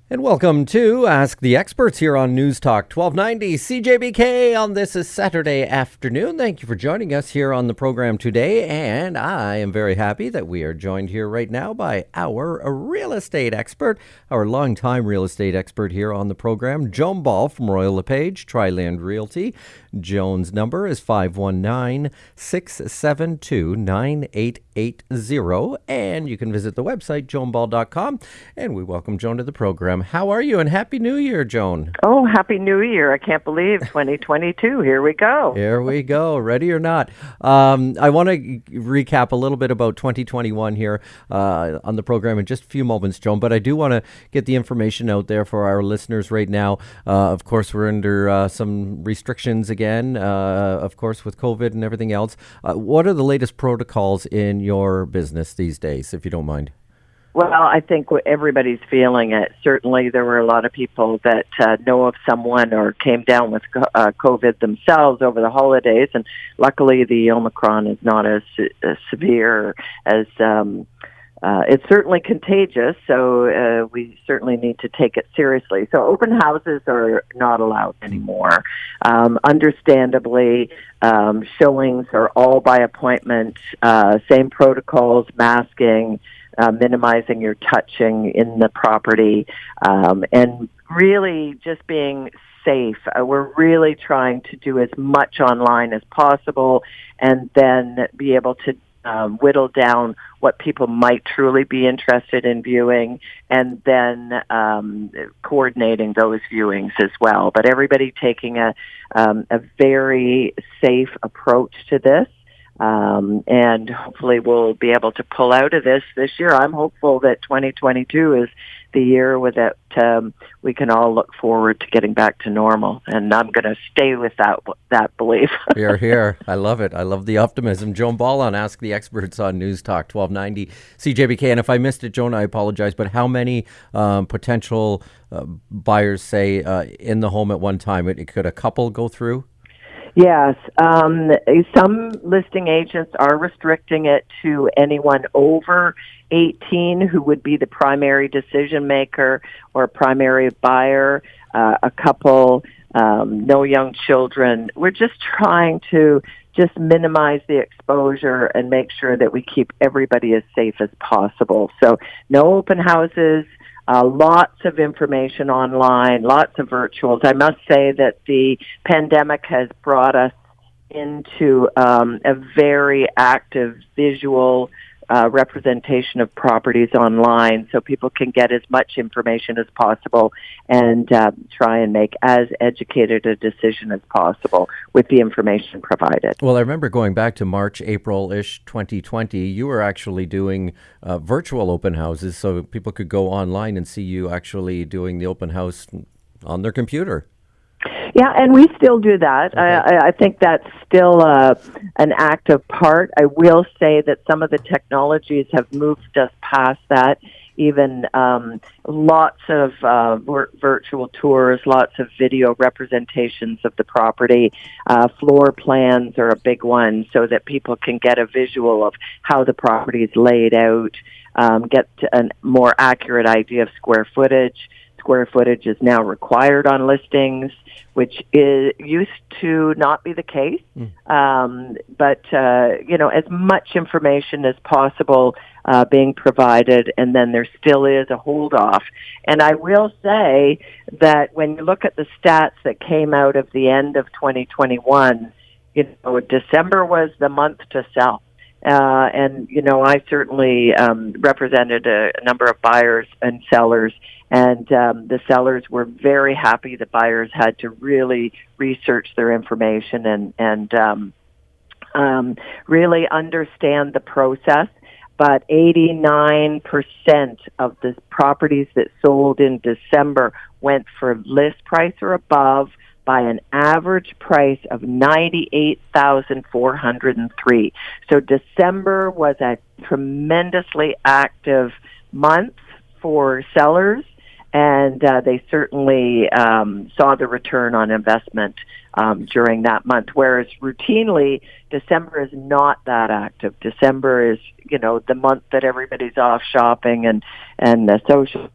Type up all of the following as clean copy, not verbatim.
And welcome to Ask the Experts here on Newstalk 1290 CJBK on this Saturday afternoon. Thank you for joining us here on the program today. And I am very happy that we are joined here right now by our real estate expert, our longtime real estate expert here on the program, Joan Ball from LePage, Triland Realty. Joan's number is 519-672-9880. And you can visit the website, joanball.com. And we welcome Joan to the program. How are you? And Happy New Year, Joan. Oh, Happy New Year. I can't believe 2022. Here we go. Here we go. Ready or not. I want to recap a little bit about 2021 here on the program in just a few moments, Joan, but I do want to get the information out there for our listeners right now. Of course, we're under some restrictions again, of course, with COVID and everything else. What are the latest protocols in your business these days, if you don't mind? Well, I think everybody's feeling it. Certainly, there were a lot of people that know of someone or came down with COVID themselves over the holidays, and luckily the Omicron is not as severe as it's certainly contagious, so we certainly need to take it seriously. So open houses are not allowed anymore. Understandably, showings are all by appointment, same protocols, masking, minimizing your touching in the property, and really just being safe. We're really trying to do as much online as possible and then be able to whittle down what people might truly be interested in viewing and then coordinating those viewings as well. But everybody taking a very safe approach to this. And hopefully we'll be able to pull out of this year. I'm hopeful that 2022 is the year that we can all look forward to getting back to normal. And I'm going to stay with that belief. You're here. I love it. I love the optimism. Joan Ball on Ask the Experts on Newstalk 1290 CJBK. And if I missed it, Joan, I apologize. But how many potential buyers say in the home at one time? Could a couple go through? Yes. Some listing agents are restricting it to anyone over 18 who would be the primary decision maker or primary buyer, a couple, no young children. We're just trying to just minimize the exposure and make sure that we keep everybody as safe as possible. So no open houses. Lots of information online, lots of virtuals. I must say that the pandemic has brought us into a very active visual representation of properties online so people can get as much information as possible and try and make as educated a decision as possible with the information provided. Well, I remember going back to March, April-ish 2020, you were actually doing virtual open houses so people could go online and see you actually doing the open house on their computer. Yeah, and we still do that. Okay. I think that's still an active part. I will say that some of the technologies have moved us past that. Even lots of virtual tours, lots of video representations of the property. Floor plans are a big one so that people can get a visual of how the property is laid out, get a more accurate idea of square footage. Square footage is now required on listings, which used to not be the case. But as much information as possible being provided, and then there still is a hold-off. And I will say that when you look at the stats that came out of the end of 2021, December was the month to sell. And I certainly represented a number of buyers and sellers, and the sellers were very happy. The buyers had to really research their information and really understand the process. But 89% of the properties that sold in December went for list price or above, by an average price of $98,403. So December was a tremendously active month for sellers, and they certainly saw the return on investment during that month, whereas routinely December is not that active. December is, the month that everybody's off shopping and socializing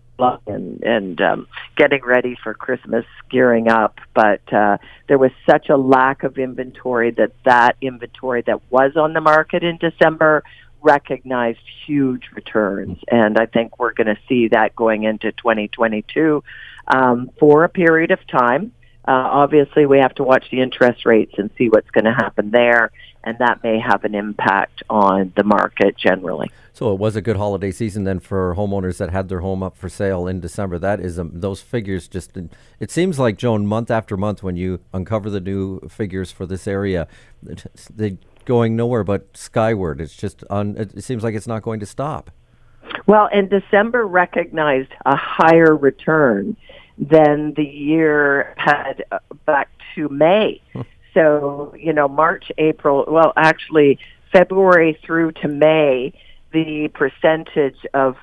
and getting ready for Christmas, gearing up. But there was such a lack of inventory that inventory that was on the market in December recognized huge returns. And I think we're going to see that going into 2022 for a period of time. Obviously, we have to watch the interest rates and see what's going to happen there, and that may have an impact on the market generally. So it was a good holiday season then for homeowners that had their home up for sale in December. That is, those figures just, it seems like, Joan, month after month when you uncover the new figures for this area, they're going nowhere but skyward. It's just, it seems like it's not going to stop. Well, and December recognized a higher return than the year had back to May. So, March, April, well, actually, February through to May, the percentage of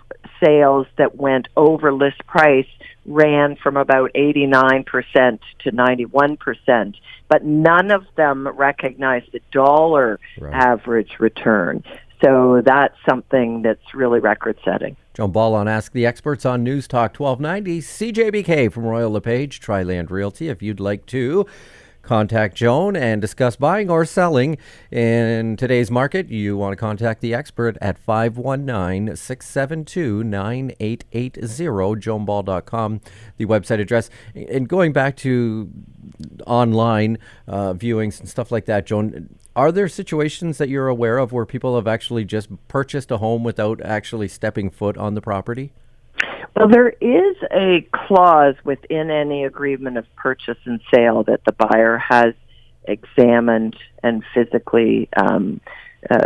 sales that went over list price ran from about 89% to 91%, but none of them recognized the dollar average return. So that's something that's really record-setting. Joan Ball on Ask the Experts on Newstalk 1290. CJBK from Royal LePage, Triland Realty. If you'd like to contact Joan and discuss buying or selling in today's market, you want to contact the expert at 519-672-9880, joanball.com, the website address. And going back to online viewings and stuff like that, Joan, are there situations that you're aware of where people have actually just purchased a home without actually stepping foot on the property? Well, there is a clause within any agreement of purchase and sale that the buyer has examined and physically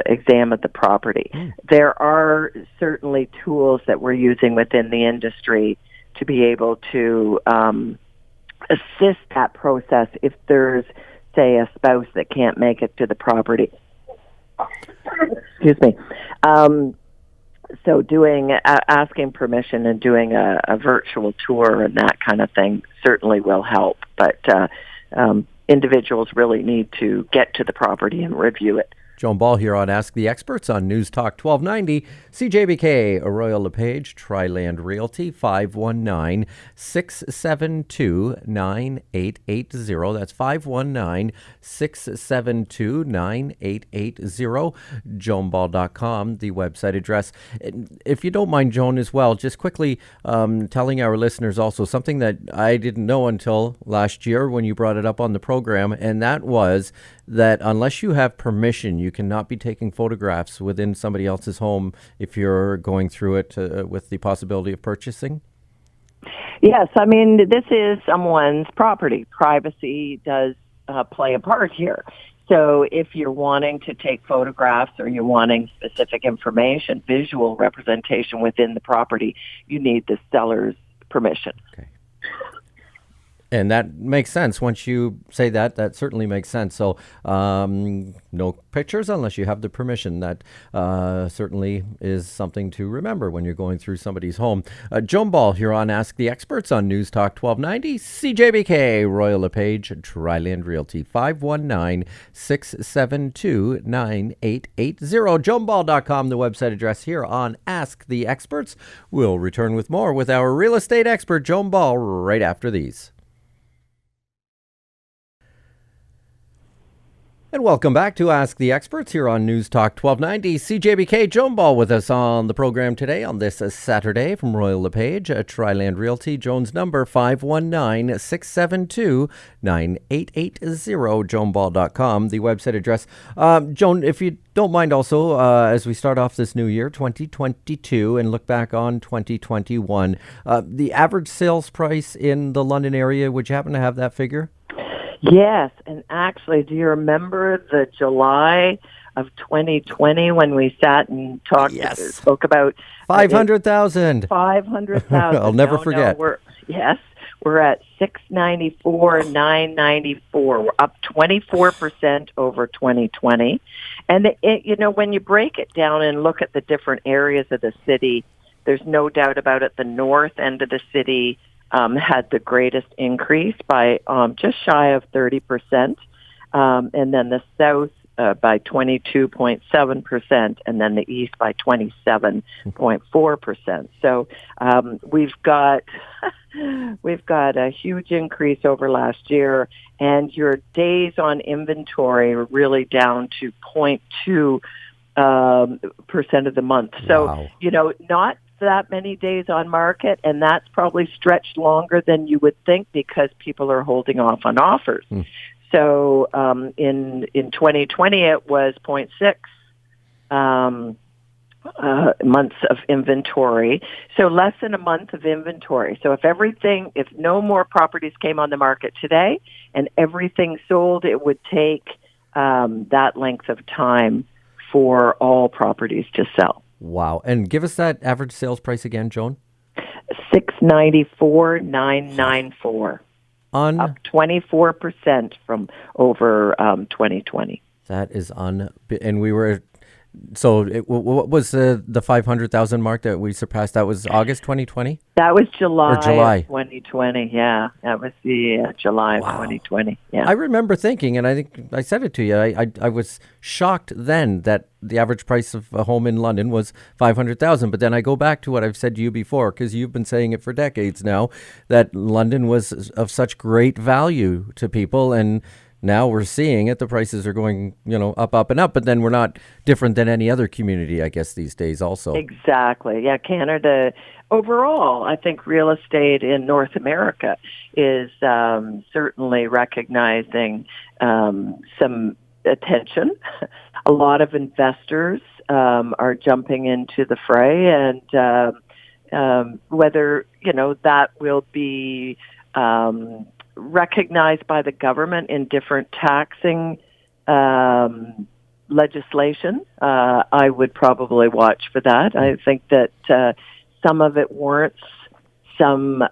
examined the property. There are certainly tools that we're using within the industry to be able to assist that process if there's, say, a spouse that can't make it to the property. Excuse me. So asking permission and doing a virtual tour and that kind of thing certainly will help. But individuals really need to get to the property and review it. Joan Ball here on Ask the Experts on Newstalk 1290. CJBK, Royal LePage, Triland Realty, 519-672-9880. That's 519-672-9880. JoanBall.com, the website address. If you don't mind, Joan, as well, just quickly telling our listeners also something that I didn't know until last year when you brought it up on the program, and that was that unless you have permission, you cannot be taking photographs within somebody else's home if you're going through it with the possibility of purchasing? Yes, I mean, this is someone's property. Privacy does play a part here. So if you're wanting to take photographs or you're wanting specific information, visual representation within the property, you need the seller's permission. Okay. And that makes sense. Once you say that, that certainly makes sense. So no pictures unless you have the permission. That certainly is something to remember when you're going through somebody's home. Joan Ball here on Ask the Experts on Newstalk 1290. CJBK, Royal LePage, Triland Realty, 519-672-9880. JoanBall.com, the website address here on Ask the Experts. We'll return with more with our real estate expert, Joan Ball, right after these. And welcome back to Ask the Experts here on Newstalk 1290. CJBK, Joan Ball with us on the program today on this Saturday from Royal LePage, Triland Realty. Joan's number 519-672-9880, joanball.com, the website address. Joan, if you don't mind also, as we start off this new year, 2022, and look back on 2021, the average sales price in the London area, would you happen to have that figure? Yes, and actually, do you remember the July of 2020 when we sat and spoke about 500,000? 500,000. I'll never forget. We're at 694, 994. We're up 24% over 2020. And when you break it down and look at the different areas of the city, there's no doubt about it. The north end of the city had the greatest increase by just shy of 30%. And then the south by 22.7%, and then the East by 27.4%. So we've got a huge increase over last year, and your days on inventory are really down to 0.2% of the month. So, Wow. Not that many days on market, and that's probably stretched longer than you would think because people are holding off on offers. So in 2020, it was 0.6 months of inventory. So less than a month of inventory. So if no more properties came on the market today and everything sold, it would take that length of time for all properties to sell. Wow. And give us that average sales price again, Joan. $694,994. Up 24% from over 2020. That is and we were. So what was the 500,000 mark that we surpassed? That was August 2020? That was July of 2020, yeah. That was the July of 2020, yeah. I remember thinking, and I think I said it to you, I was shocked then that the average price of a home in London was 500,000. But then I go back to what I've said to you before, because you've been saying it for decades now, that London was of such great value to people, and now we're seeing it. The prices are going, up and up, but then we're not different than any other community, I guess, these days also. Exactly. Yeah, Canada, overall, I think real estate in North America is certainly recognizing some attention. A lot of investors are jumping into the fray, and whether, that will be recognized by the government in different taxing legislation, I would probably watch for that. I think that some of it warrants some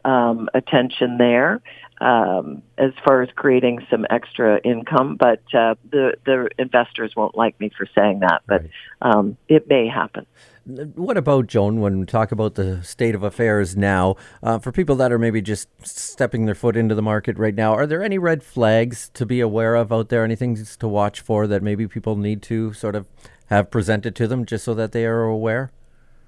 attention there as far as creating some extra income, but the investors won't like me for saying that, but it may happen. What about, Joan, when we talk about the state of affairs now, for people that are maybe just stepping their foot into the market right now, are there any red flags to be aware of out there, anything to watch for that maybe people need to sort of have presented to them just so that they are aware?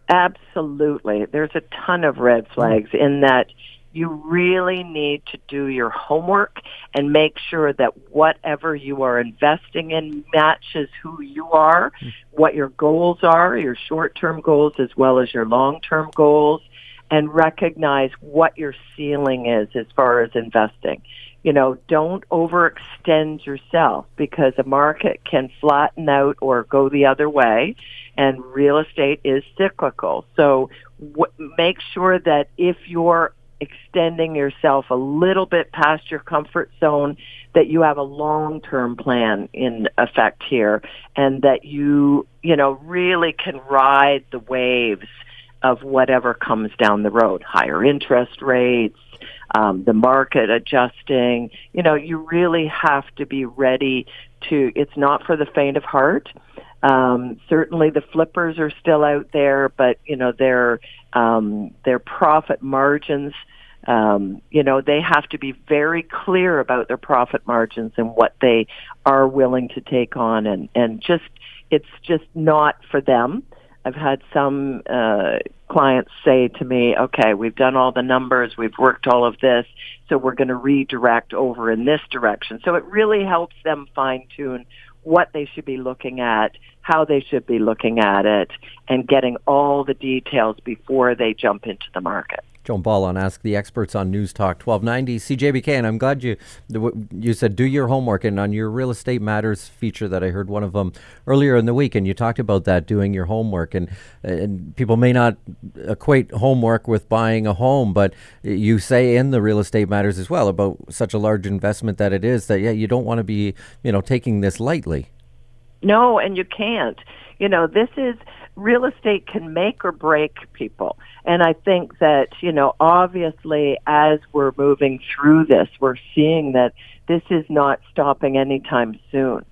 Absolutely. There's a ton of red flags in that you really need to do your homework and make sure that whatever you are investing in matches who you are, what your goals are, your short-term goals as well as your long-term goals, and recognize what your ceiling is as far as investing. Don't overextend yourself because a market can flatten out or go the other way, and real estate is cyclical. So make sure that if you're extending yourself a little bit past your comfort zone, that you have a long-term plan in effect here, and that you really can ride the waves of whatever comes down the road. Higher interest rates, the market adjusting. You really have to be ready to, it's not for the faint of heart. Certainly the flippers are still out there, but their profit margins, they have to be very clear about their profit margins and what they are willing to take on, and it's just not for them. I've had some clients say to me, okay, we've done all the numbers, we've worked all of this, so we're going to redirect over in this direction. So it really helps them fine-tune what they should be looking at, how they should be looking at it, and getting all the details before they jump into the market. Joan Ball on Ask the Experts on Newstalk 1290 CJBK, and I'm glad you said do your homework, and on your Real Estate Matters feature that I heard one of them earlier in the week, and you talked about that, doing your homework, and people may not equate homework with buying a home, but you say in the Real Estate Matters as well about such a large investment that it is, that you don't want to be taking this lightly. No, and you can't. This is, real estate can make or break people. And I think that, obviously as we're moving through this, we're seeing that this is not stopping anytime soon.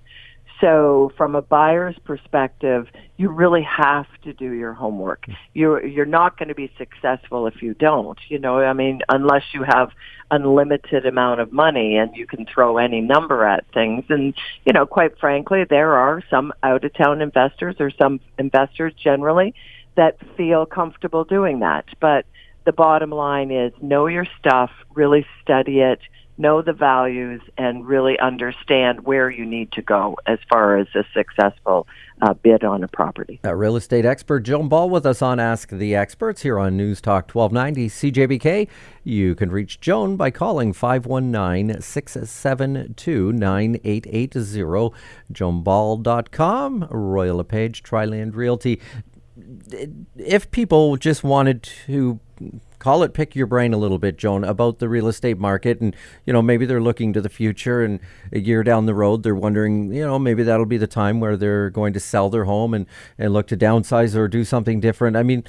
So from a buyer's perspective, you really have to do your homework. You're not going to be successful if you don't, unless you have unlimited amount of money and you can throw any number at things. And, quite frankly, there are some out-of-town investors or some investors generally that feel comfortable doing that. But the bottom line is know your stuff, really study it, know the values, and really understand where you need to go as far as a successful bid on a property. Real estate expert Joan Ball with us on Ask the Experts here on Newstalk 1290 CJBK. You can reach Joan by calling 519-672-9880, joanball.com, Royal LePage, Triland Realty. If people just wanted to pick your brain a little bit, Joan, about the real estate market, and maybe they're looking to the future, and a year down the road they're wondering, maybe that'll be the time where they're going to sell their home and look to downsize or do something different. I mean,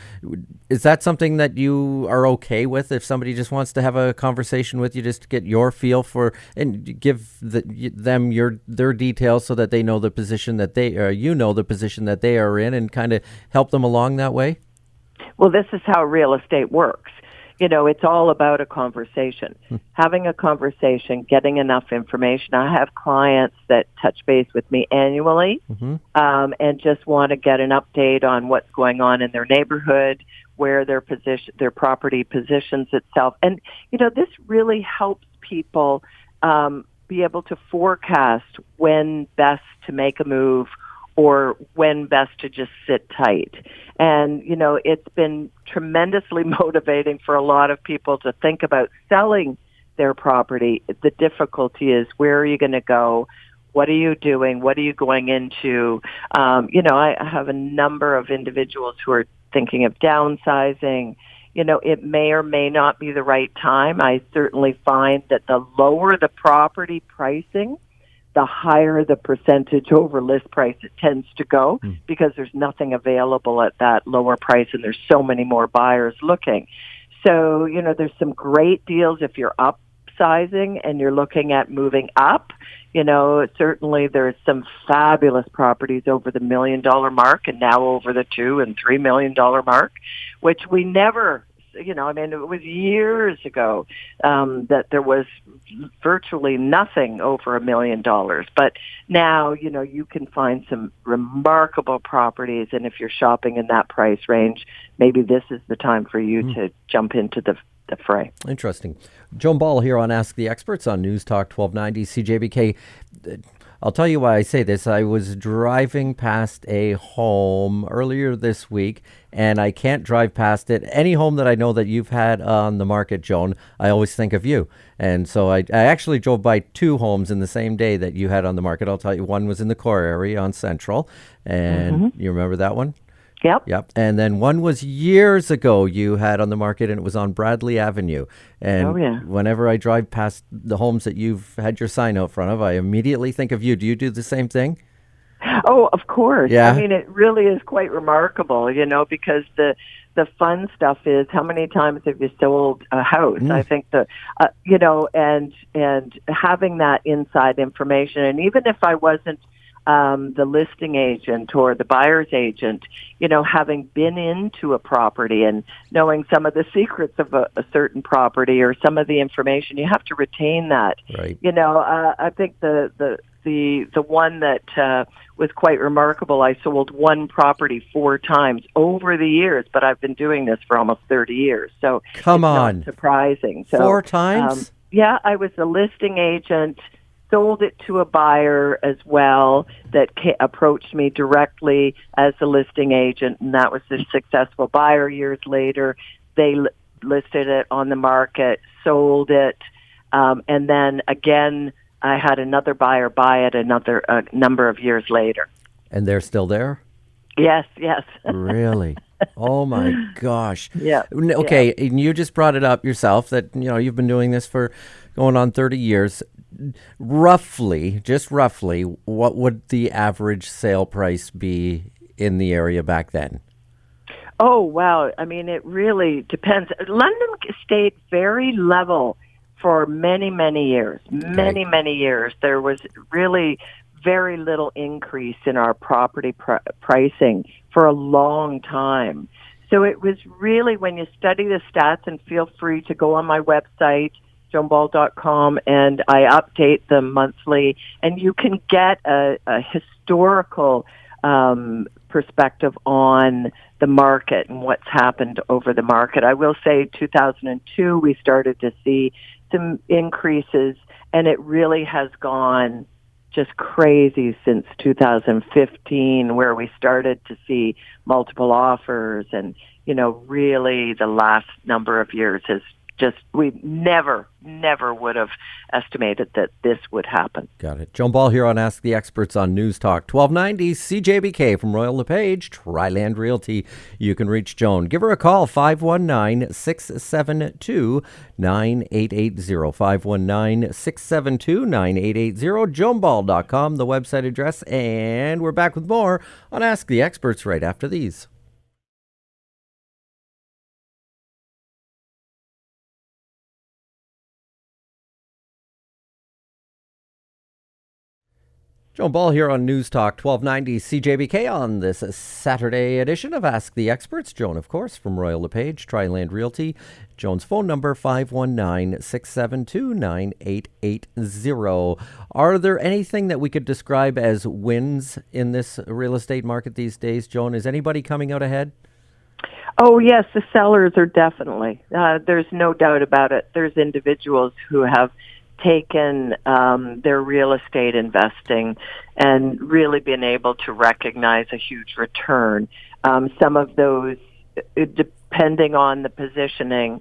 is that something that you are okay with if somebody just wants to have a conversation with you, just to get your feel for and give them their details so that they know the position that the position that they are in, and kind of help them along that way? Well, this is how real estate works. It's all about a conversation. Having a conversation, getting enough information. I have clients that touch base with me annually and just want to get an update on what's going on in their neighborhood, where their property positions itself. And, this really helps people be able to forecast when best to make a move or when best to just sit tight. And, it's been tremendously motivating for a lot of people to think about selling their property. The difficulty is, where are you going to go? What are you doing? What are you going into? I have a number of individuals who are thinking of downsizing. It may or may not be the right time. I certainly find that the lower the property pricing, the higher the percentage over list price it tends to go, because there's nothing available at that lower price and there's so many more buyers looking. So, there's some great deals if you're upsizing and you're looking at moving up. Certainly there's some fabulous properties over the $1 million mark and now over the $2 and $3 million mark, which we never, it was years ago that there was virtually nothing over $1 million. But now, you can find some remarkable properties. And if you're shopping in that price range, maybe this is the time for you to jump into the fray. Interesting. Joan Ball here on Ask the Experts on Newstalk 1290 CJBK. I'll tell you why I say this. I was driving past a home earlier this week, and I can't drive past it. Any home that I know that you've had on the market, Joan, I always think of you. And so I actually drove by two homes in the same day that you had on the market. I'll tell you, one was in the core area on Central, and you remember that one? Yep. And then one was years ago you had on the market, and it was on Bradley Avenue. And whenever I drive past the homes that you've had your sign out front of, I immediately think of you. Do you do the same thing? Oh, of course. Yeah. It really is quite remarkable, because the fun stuff is, how many times have you sold a house? I think and having that inside information, and even if I wasn't the listing agent or the buyer's agent, having been into a property and knowing some of the secrets of a certain property or some of the information, you have to retain that. Right. I think the one that was quite remarkable, I sold one property 4 times over the years, but I've been doing this for almost 30 years. So Come it's on. not surprising. So, 4 times? Yeah, I was a listing agent, sold it to a buyer as well that approached me directly as a listing agent, and that was a successful buyer. Years later, they listed it on the market, sold it, and then again, I had another buyer buy it a number of years later. And they're still there? Yes. Really? Oh my gosh. Yeah. Okay, and you just brought it up yourself that you've been doing this for going on 30 years. Roughly, what would the average sale price be in the area back then? Oh, wow. It really depends. London stayed very level for many, many years. Many years. There was really very little increase in our property pricing for a long time. So it was really, when you study the stats, and feel free to go on my website, joanball.com, and I update them monthly, and you can get a historical perspective on the market and what's happened over the market. I will say 2002, we started to see some increases, and it really has gone just crazy since 2015, where we started to see multiple offers. And, really the last number of years has just, we never would have estimated that this would happen. Got it. Joan Ball here on Ask the Experts on Newstalk 1290 CJBK from Royal LePage, Triland Realty. You can reach Joan. Give her a call, 519-672-9880, 519-672-9880, joanball.com, the website address. And we're back with more on Ask the Experts right after these. Joan Ball here on Newstalk 1290 CJBK on this Saturday edition of Ask the Experts. Joan, of course, from Royal LePage, Triland Realty. Joan's phone number, 519-672-9880. Are there anything that we could describe as wins in this real estate market these days, Joan? Is anybody coming out ahead? Oh, yes, the sellers are definitely. There's no doubt about it. There's individuals who have taken their real estate investing and really been able to recognize a huge return. Some of those, depending on the positioning,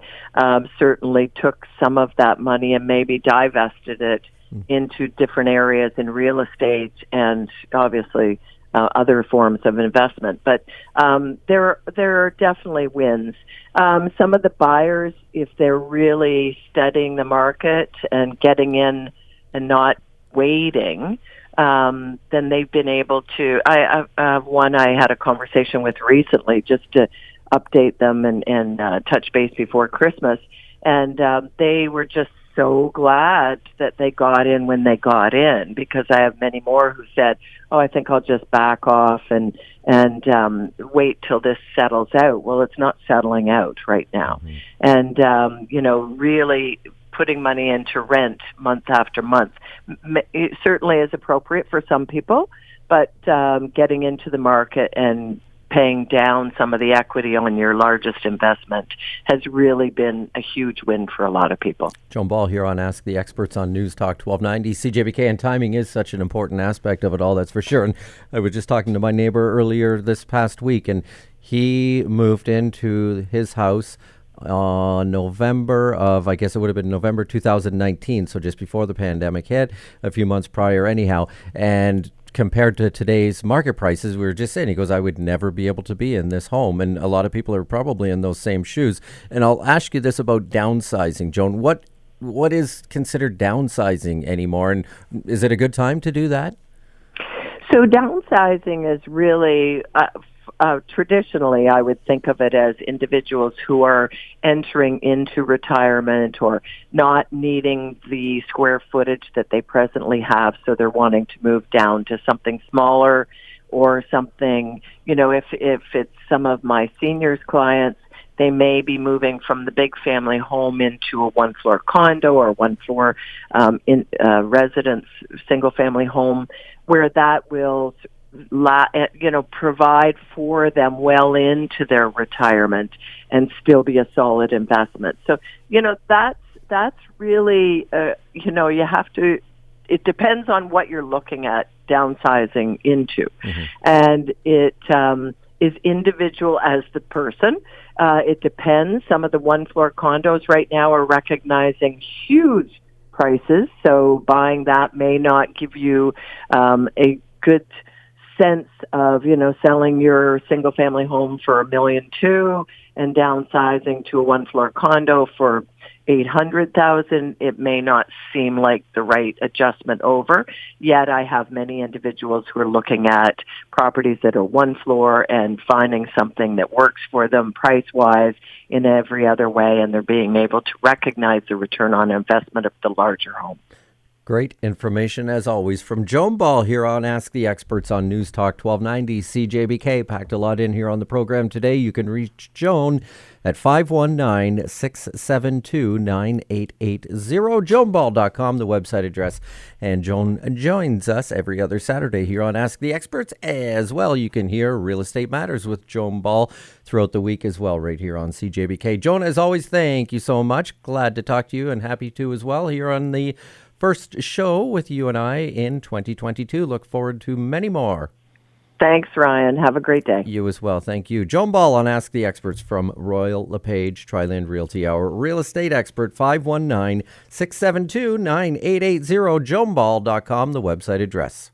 certainly took some of that money and maybe divested it into different areas in real estate and obviously other forms of investment. But there are definitely wins. Some of the buyers, if they're really studying the market and getting in and not waiting, then they've been able to. I have one I had a conversation with recently just to update them and touch base before Christmas. And they were just so glad that they got in when they got in, because I have many more who said, "Oh, I think I'll just back off and wait till this settles out." Well, it's not settling out right now. And really putting money into rent month after month, it certainly is appropriate for some people, but getting into the market and paying down some of the equity on your largest investment has really been a huge win for a lot of people. Joan Ball here on Ask the Experts on Newstalk 1290 CJBK, and timing is such an important aspect of it all, that's for sure. And I was just talking to my neighbor earlier this past week, and he moved into his house November of, I guess it would have been November 2019, so just before the pandemic hit, a few months prior anyhow. And compared to today's market prices, we were just saying, he goes, I would never be able to be in this home. And a lot of people are probably in those same shoes. And I'll ask you this about downsizing, Joan. What is considered downsizing anymore? And is it a good time to do that? So downsizing is really, traditionally, I would think of it as individuals who are entering into retirement or not needing the square footage that they presently have, so they're wanting to move down to something smaller or something, if it's some of my seniors clients, they may be moving from the big family home into a one-floor condo or one-floor residence, single-family home, where that will provide for them well into their retirement and still be a solid investment. So, that's really, you have to, it depends on what you're looking at downsizing into. And it is individual as the person. It depends. Some of the one-floor condos right now are recognizing huge prices, so buying that may not give you a good sense of, selling your single family home for $1.2 million and downsizing to a one floor condo for $800,000. It may not seem like the right adjustment over. Yet I have many individuals who are looking at properties that are one floor and finding something that works for them price wise in every other way, and they're being able to recognize the return on investment of the larger home. Great information as always from Joan Ball here on Ask the Experts on Newstalk 1290 CJBK. Packed a lot in here on the program today. You can reach Joan at 519-672-9880. JoanBall.com, the website address. And Joan joins us every other Saturday here on Ask the Experts as well. You can hear Real Estate Matters with Joan Ball throughout the week as well, right here on CJBK. Joan, as always, thank you so much. Glad to talk to you and happy to as well here on the first show with you and I in 2022. Look forward to many more. Thanks, Ryan. Have a great day. You as well. Thank you. Joan Ball on Ask the Experts from Royal LePage, Triland Realty, our real estate expert, 519-672-9880, joanball.com, the website address.